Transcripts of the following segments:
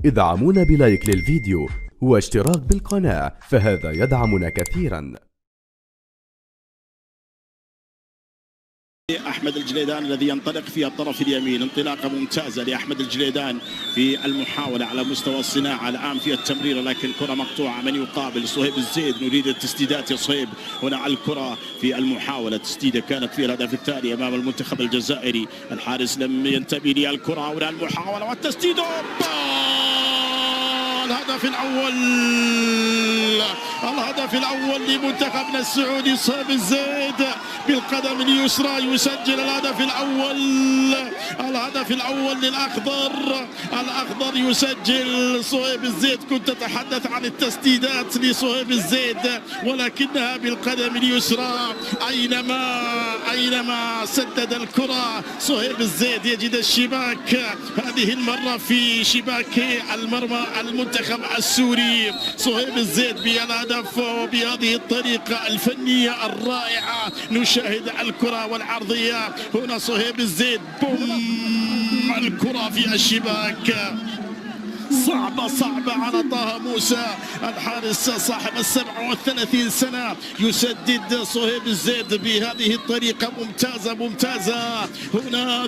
ادعمونا بلايك للفيديو واشتراك بالقناة، فهذا يدعمنا كثيرا. أحمد الجليدان الذي ينطلق في الطرف اليمين، انطلاقة ممتازة لأحمد الجليدان في المحاولة على مستوى الصناعة الآن في التمريرة، لكن كرة مقطوعة. من يقابل؟ صهيب الزيد. نريد التسديدات يا صهيب. هنا على الكرة في المحاولة، تسديدة كانت في الهدف الثاني أمام المنتخب الجزائري. الحارس لم ينتبه للكرة. هنا المحاولة والتسديد. الهدف الأول، الهدف الأول لمنتخبنا السعودي. صهيب الزيد بالقدم اليسرى يسجل الهدف الأول، الهدف الأول للأخضر. الأخضر يسجل. صهيب الزيد، كنت تتحدث عن التسديدات لصهيب الزيد، ولكنها بالقدم اليسرى. أينما سدد الكرة صهيب الزيد يجد الشباك، هذه المرة في شباك المرمى المنتخب السوري. صهيب الزيد بالهدف وبهذه الطريقة الفنية الرائعة. نشاهد الكرة والعرضية. هنا صهيب الزيد، بوم، الكرة في الشباك. صعبة على طه موسى، الحارس صاحب 37 سنة. يسدد صهيب الزيد بهذه الطريقة ممتازة. هنا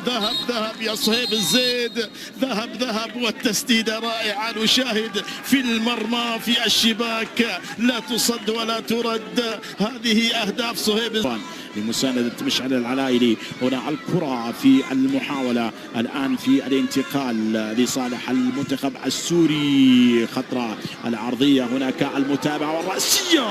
ذهب يا صهيب الزيد، ذهب والتسديدة رائعة. نشاهد في المرمى في الشباك، لا تصد ولا ترد. هذه أهداف صهيب الزيد لمساندة مشعل العلايلي. هنا على الكرة في المحاولة الآن في الانتقال لصالح المنتخب السوري. خطرة العرضية، هناك المتابعة والرأسية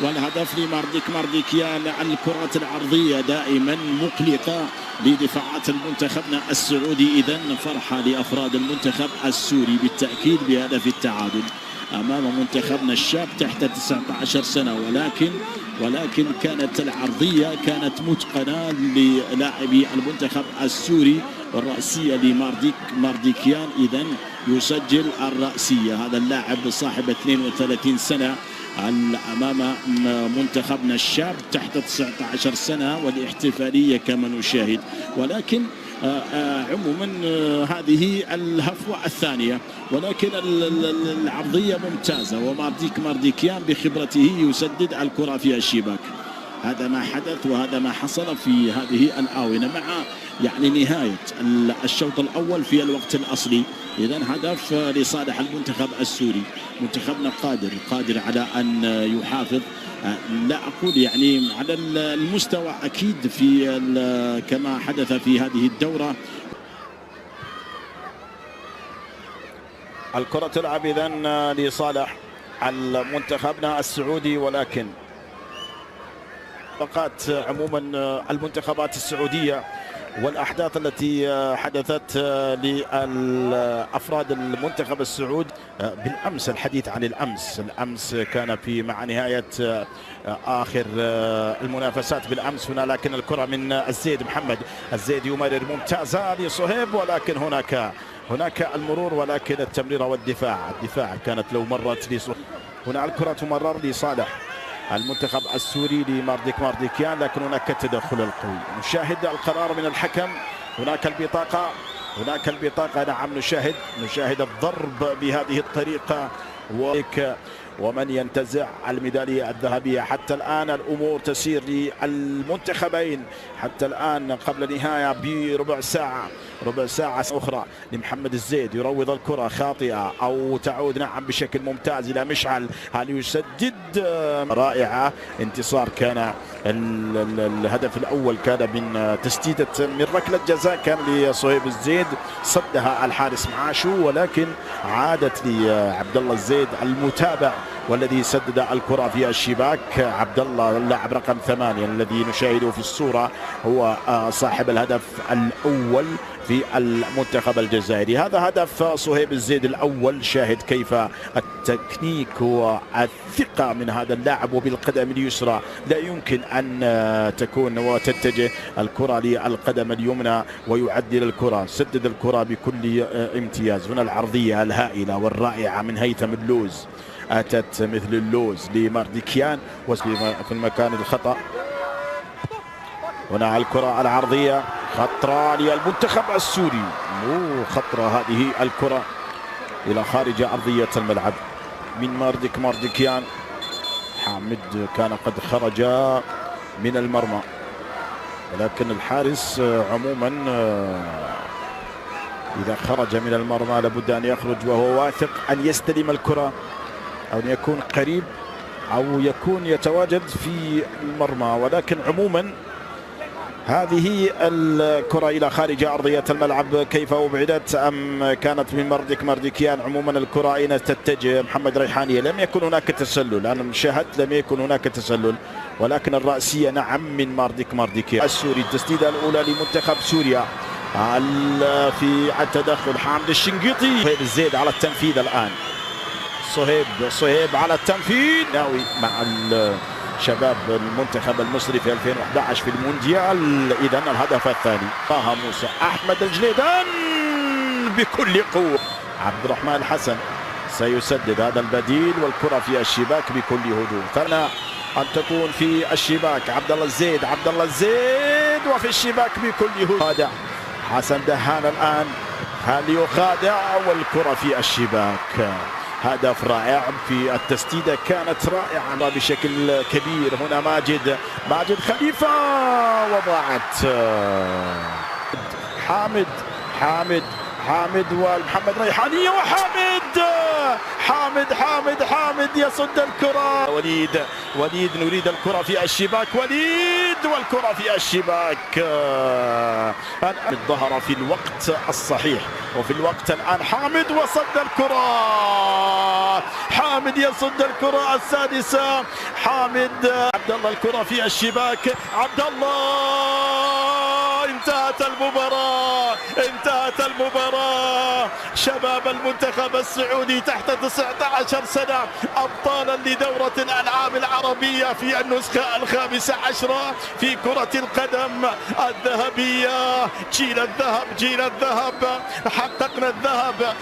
والهدف لمارديك مارديكيان. الكرات العرضية دائما مقلقة لدفاعات المنتخبنا السعودي. إذن فرحة لأفراد المنتخب السوري بالتأكيد بهدف التعادل أمام منتخبنا الشاب تحت 19 سنة، ولكن كانت العرضية كانت متقنة للاعبي المنتخب السوري، والرأسية مارديكيان. إذن يسجل الرأسية هذا اللاعب صاحب 32 سنة أمام منتخبنا الشاب تحت 19 سنة، والاحتفالية كما نشاهد. ولكن عموما هذه الهفوة الثانية، ولكن العرضية ممتازة، مارديكيان بخبرته يسدد الكرة في الشباك. هذا ما حدث وهذا ما حصل في هذه الآونة مع نهاية الشوط الأول في الوقت الأصلي. إذن هدف لصالح المنتخب السوري. منتخبنا قادر على أن يحافظ، لا أقول على المستوى أكيد في كما حدث في هذه الدورة. الكرة تلعب إذن لصالح المنتخبنا السعودي، ولكن فقط عموما المنتخبات السعودية والأحداث التي حدثت لأفراد المنتخب السعودي بالأمس. الحديث عن الأمس كان مع نهاية آخر المنافسات بالأمس هنا، لكن الكرة من الزيد محمد. الزيد يمرر ممتازة لصهيب، ولكن هناك المرور، ولكن التمرير والدفاع كانت لو مرت لصهيب. هنا الكرة تمرر لصالح المنتخب السوري مارديكيان، لكن هناك التدخل القوي. نشاهد القرار من الحكم. هناك البطاقة نعم، نشاهد الضرب بهذه الطريقة ومن ينتزع الميدالية الذهبية. حتى الآن الأمور تسير للمنتخبين حتى الآن قبل نهاية بربع ساعة أخرى لمحمد الزيد. يروض الكرة خاطئة أو تعود نعم بشكل ممتاز إلى مشعل. هل يسدد؟ رائعة. انتصار كان الهدف الأول كان من تسديدة من ركلة جزاء كان لصهيب الزيد، صدها الحارس معاشو، ولكن عادت لعبد الله الزيد المتابع والذي سدد الكرة في الشباك. عبد الله اللاعب رقم 8 الذي نشاهده في الصورة هو صاحب الهدف الأول في المنتخب الجزائري. هذا هدف صهيب الزيد الأول. شاهد كيف التكنيك والثقة من هذا اللاعب، وبالقدم اليسرى لا يمكن أن تكون وتتجه الكرة للقدم اليمنى ويعدل الكرة. سدد الكرة بكل امتياز. هنا العرضية الهائلة والرائعة من هيثم اللوز، أتت مثل اللوز لمارديكيان في المكان الخطأ. هنا الكرة العرضية خطرة للمنتخب السوري، خطرة هذه الكرة إلى خارج أرضية الملعب من ماردكيان. حامد كان قد خرج من المرمى، ولكن الحارس عموما إذا خرج من المرمى لابد أن يخرج وهو واثق أن يستلم الكرة أو أن يكون قريب أو يكون يتواجد في المرمى. ولكن عموما هذه الكرة إلى خارج أرضية الملعب، كيف أبعدت أم كانت من ماردكيان؟ عموما الكرة أين تتجه؟ محمد ريحاني. لم يكن هناك تسلل، أنا شاهدت لم يكن هناك تسلل، ولكن الرأسية نعم من ماردكيان السوري. التسديدة الأولى لمنتخب سوريا في التدخل حامد الشنقيطي. صهيب الزيد على التنفيذ الآن، صهيب على التنفيذ، ناوي مع شباب المنتخب المصري في 2011 في المونديال. إذا الهدف الثاني طه موسى، أحمد الجليدان بكل قوة، عبد الرحمن الحسن سيسدد هذا البديل والكرة في الشباك بكل هدوء. ثنى أن تكون في الشباك، عبد الله الزيد وفي الشباك بكل هدوء. خادع حسن دهان الآن، هل يخادع والكرة في الشباك. هدف رائع في التسديدة، كانت رائعة بشكل كبير. هنا ماجد خليفة وضاعت. حامد ومحمد ريحاني حامد يصد الكرة. وليد نريد الكرة في الشباك، والكرة في الشباك. ظهر في الوقت الصحيح وفي الوقت الآن. حامد وصد الكرة، حامد يصد الكرة السادسة. عبد الله الكرة في الشباك، عبد الله. انتهت المباراة. شباب المنتخب السعودي تحت 19 سنة أبطالا لدورة الألعاب العربية في النسخة 15 في كرة القدم الذهبية. جيل الذهب، حققنا الذهب.